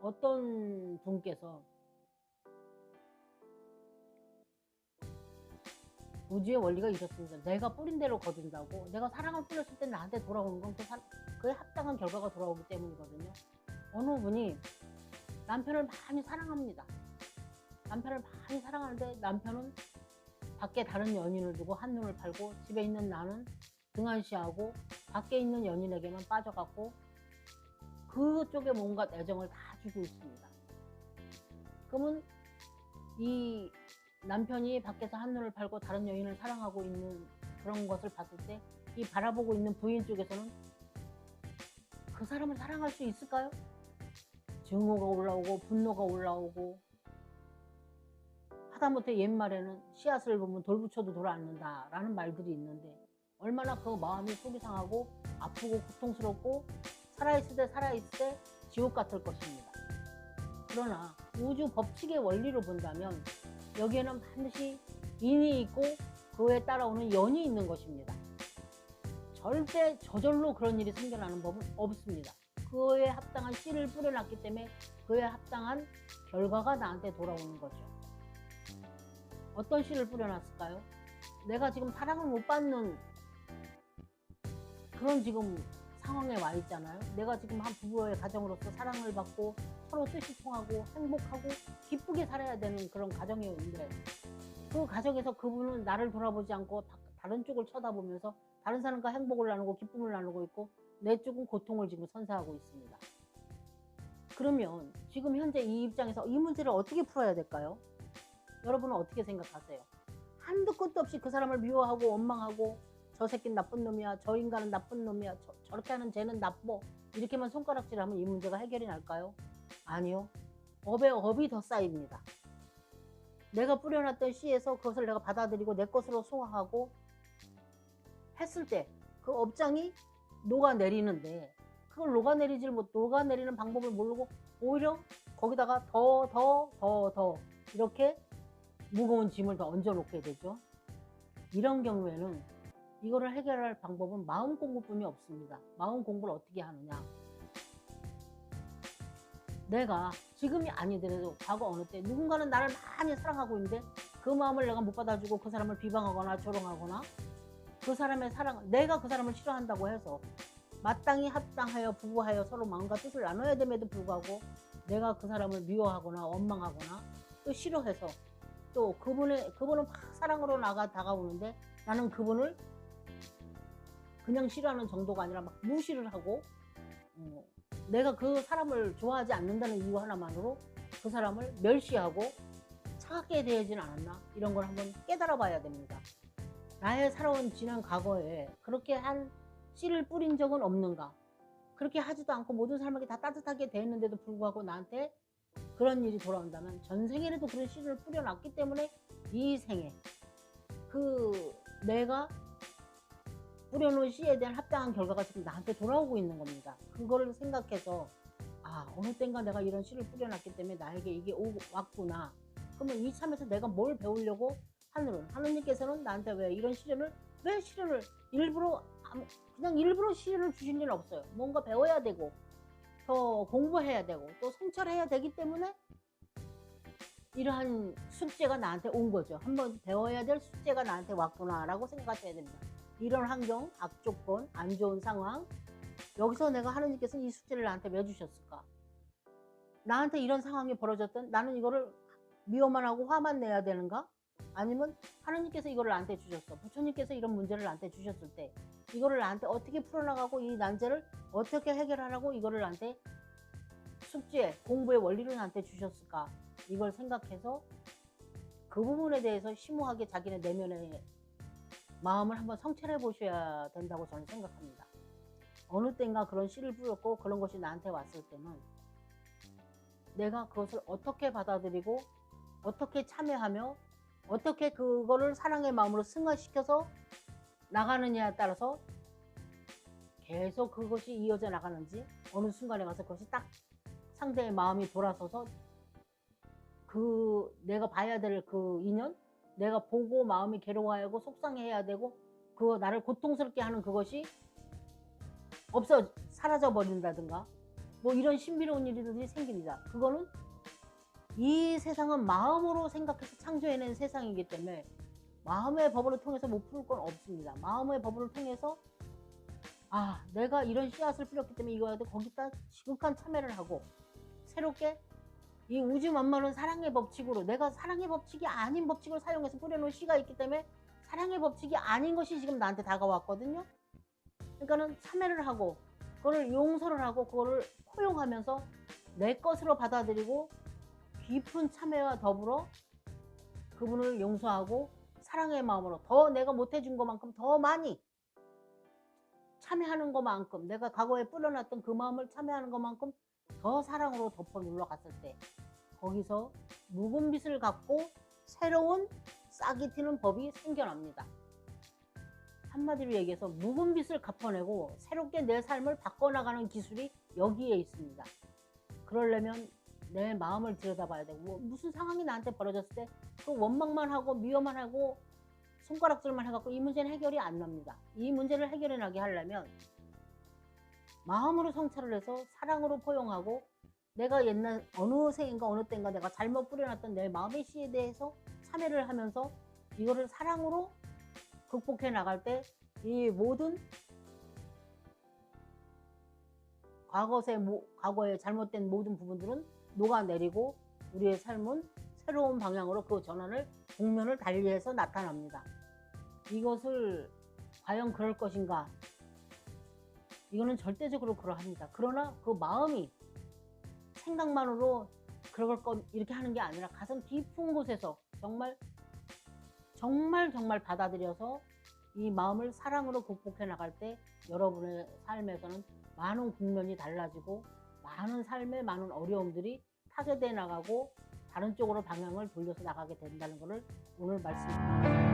어떤 분께서 우주의 원리가 이렇습니다. 내가 뿌린 대로 거둔다고. 내가 사랑을 뿌렸을 때 나한테 돌아오는 건 그에 합당한 결과가 돌아오기 때문이거든요. 어느 분이 남편을 많이 사랑합니다. 남편을 많이 사랑하는데 남편은 밖에 다른 연인을 두고 한눈을 팔고 집에 있는 나는 등한시하고 밖에 있는 연인에게만 빠져갖고 그쪽에 뭔가 애정을 다 주고 있습니다. 그러면 이 남편이 밖에서 한눈을 팔고 다른 여인을 사랑하고 있는 그런 것을 봤을 때 이 바라보고 있는 부인 쪽에서는 그 사람을 사랑할 수 있을까요? 증오가 올라오고 분노가 올라오고, 하다못해 옛말에는 씨앗을 보면 돌 붙여도 돌 않는다 라는 말들이 있는데, 얼마나 그 마음이 속이 상하고 아프고 고통스럽고 살아있을 때 지옥 같을 것입니다. 그러나 우주 법칙의 원리로 본다면 여기에는 반드시 인이 있고 그에 따라오는 연이 있는 것입니다. 절대 저절로 그런 일이 생겨나는 법은 없습니다. 그에 합당한 씨를 뿌려놨기 때문에 그에 합당한 결과가 나한테 돌아오는 거죠. 어떤 씨를 뿌려놨을까요? 내가 지금 사랑을 못 받는 그런 지금 상황에 와 있잖아요. 내가 지금 한 부부의 가정으로서 사랑을 받고 서로 뜻이 통하고 행복하고 기쁘게 살아야 되는 그런 가정이 있는데, 그 가정에서 그분은 나를 돌아보지 않고 다른 쪽을 쳐다보면서 다른 사람과 행복을 나누고 기쁨을 나누고 있고 내 쪽은 고통을 지금 선사하고 있습니다. 그러면 지금 현재 이 입장에서 이 문제를 어떻게 풀어야 될까요? 여러분은 어떻게 생각하세요? 한도 끝도 없이 그 사람을 미워하고 원망하고 저 새끼는 나쁜 놈이야, 저 인간은 나쁜 놈이야, 저렇게 하는 쟤는 나빠, 이렇게만 손가락질하면 이 문제가 해결이 날까요? 아니요. 업에 업이 더 쌓입니다. 내가 뿌려놨던 씨에서 그것을 내가 받아들이고 내 것으로 소화하고 했을 때 그 업장이 녹아내리는데, 그걸 녹아내리는 방법을 모르고 오히려 거기다가 더 이렇게 무거운 짐을 더 얹어놓게 되죠. 이런 경우에는 이거를 해결할 방법은 마음 공부뿐이 없습니다. 마음 공부를 어떻게 하느냐, 내가 지금이 아니더라도 과거 어느 때 누군가는 나를 많이 사랑하고 있는데 그 마음을 내가 못 받아주고 그 사람을 비방하거나 조롱하거나, 그 사람의 내가 그 사람을 싫어한다고 해서 마땅히 합당하여 부부하여 서로 마음과 뜻을 나눠야 됨에도 불구하고 내가 그 사람을 미워하거나 원망하거나 또 싫어해서 또 그분은 막 사랑으로 다가오는데 나는 그분을 그냥 싫어하는 정도가 아니라 막 무시를 하고, 내가 그 사람을 좋아하지 않는다는 이유 하나만으로 그 사람을 멸시하고 차갑게 대하지는 않았나, 이런 걸 한번 깨달아 봐야 됩니다. 나의 살아온 지난 과거에 그렇게 한 씨를 뿌린 적은 없는가? 그렇게 하지도 않고 모든 사람에게 다 따뜻하게 대했는데도 불구하고 나한테 그런 일이 돌아온다면 전생에라도 그런 씨를 뿌려놨기 때문에 이 생에 내가 뿌려놓은 씨에 대한 합당한 결과가 지금 나한테 돌아오고 있는 겁니다. 그거를 생각해서 어느 땐가 내가 이런 씨를 뿌려놨기 때문에 나에게 이게 왔구나. 그러면 이참에서 내가 뭘 배우려고 하느님께서는 나한테 왜 시련을 일부러 시련을 주실 일은 없어요. 뭔가 배워야 되고 더 공부해야 되고 또 성찰해야 되기 때문에 이러한 숙제가 나한테 온 거죠. 한번 배워야 될 숙제가 나한테 왔구나 라고 생각하셔야 됩니다. 이런 환경, 악조건, 안 좋은 상황, 여기서 내가 하느님께서 이 숙제를 나한테 왜 주셨을까? 나한테 이런 상황이 벌어졌던, 나는 이거를 미워만 하고 화만 내야 되는가? 아니면 하느님께서 이거를 나한테 주셨어, 부처님께서 이런 문제를 나한테 주셨을 때 이거를 나한테 어떻게 풀어나가고 이 난제를 어떻게 해결하라고 이거를 나한테 숙제, 공부의 원리를 나한테 주셨을까? 이걸 생각해서 그 부분에 대해서 심오하게 자기네 내면의 마음을 한번 성찰해 보셔야 된다고 저는 생각합니다. 어느 땐가 그런 씨를 뿌렸고 그런 것이 나한테 왔을 때는 내가 그것을 어떻게 받아들이고 어떻게 참여하며 어떻게 그거를 사랑의 마음으로 승화시켜서 나가느냐에 따라서 계속 그것이 이어져 나가는지, 어느 순간에 가서 그것이 딱 상대의 마음이 돌아서서 내가 봐야 될 그 인연, 내가 보고 마음이 괴로워하고 속상해야 되고 그거 나를 고통스럽게 하는 그것이 사라져 버린다든가 뭐 이런 신비로운 일들이 생깁니다. 그거는 이 세상은 마음으로 생각해서 창조해낸 세상이기 때문에 마음의 법을 통해서 못 풀 건 없습니다. 마음의 법을 통해서 내가 이런 씨앗을 뿌렸기 때문에 이거야 돼. 거기다 지극한 참회를 하고 새롭게 이 우주 만물은 사랑의 법칙으로 내가 사랑의 법칙이 아닌 법칙을 사용해서 뿌려놓은 씨가 있기 때문에 사랑의 법칙이 아닌 것이 지금 나한테 다가왔거든요. 그러니까는 참회를 하고 그거를 용서를 하고 그거를 포용하면서 내 것으로 받아들이고 깊은 참회와 더불어 그분을 용서하고 사랑의 마음으로 더 내가 못해준 것만큼 더 많이 참회하는 것만큼 내가 과거에 뿌려놨던 그 마음을 참회하는 것만큼 더 사랑으로 덮어 눌러갔을 때 거기서 묵은 빛을 갖고 새로운 싹이 트는 법이 생겨납니다. 한마디로 얘기해서 묵은 빛을 갚아내고 새롭게 내 삶을 바꿔나가는 기술이 여기에 있습니다. 그러려면 내 마음을 들여다봐야 되고 무슨 상황이 나한테 벌어졌을 때 그 원망만 하고 미워만 하고 손가락질만 해갖고 이 문제는 해결이 안 납니다. 이 문제를 해결해 나게 하려면 마음으로 성찰을 해서 사랑으로 포용하고 내가 옛날 어느 생인가 어느 때인가 내가 잘못 뿌려놨던 내 마음의 씨에 대해서 참회를 하면서 이거를 사랑으로 극복해 나갈 때 이 모든 과거에 잘못된 모든 부분들은 녹아내리고 우리의 삶은 새로운 방향으로 그 전환을 국면을 달리해서 나타납니다. 이것을 과연 그럴 것인가? 이거는 절대적으로 그러합니다. 그러나 그 마음이 생각만으로 그럴 것 이렇게 하는 게 아니라 가슴 깊은 곳에서 정말 받아들여서 이 마음을 사랑으로 극복해 나갈 때 여러분의 삶에서는 많은 국면이 달라지고 많은 삶의 많은 어려움들이 타개돼 나가고 다른 쪽으로 방향을 돌려서 나가게 된다는 것을 오늘 말씀드립니다.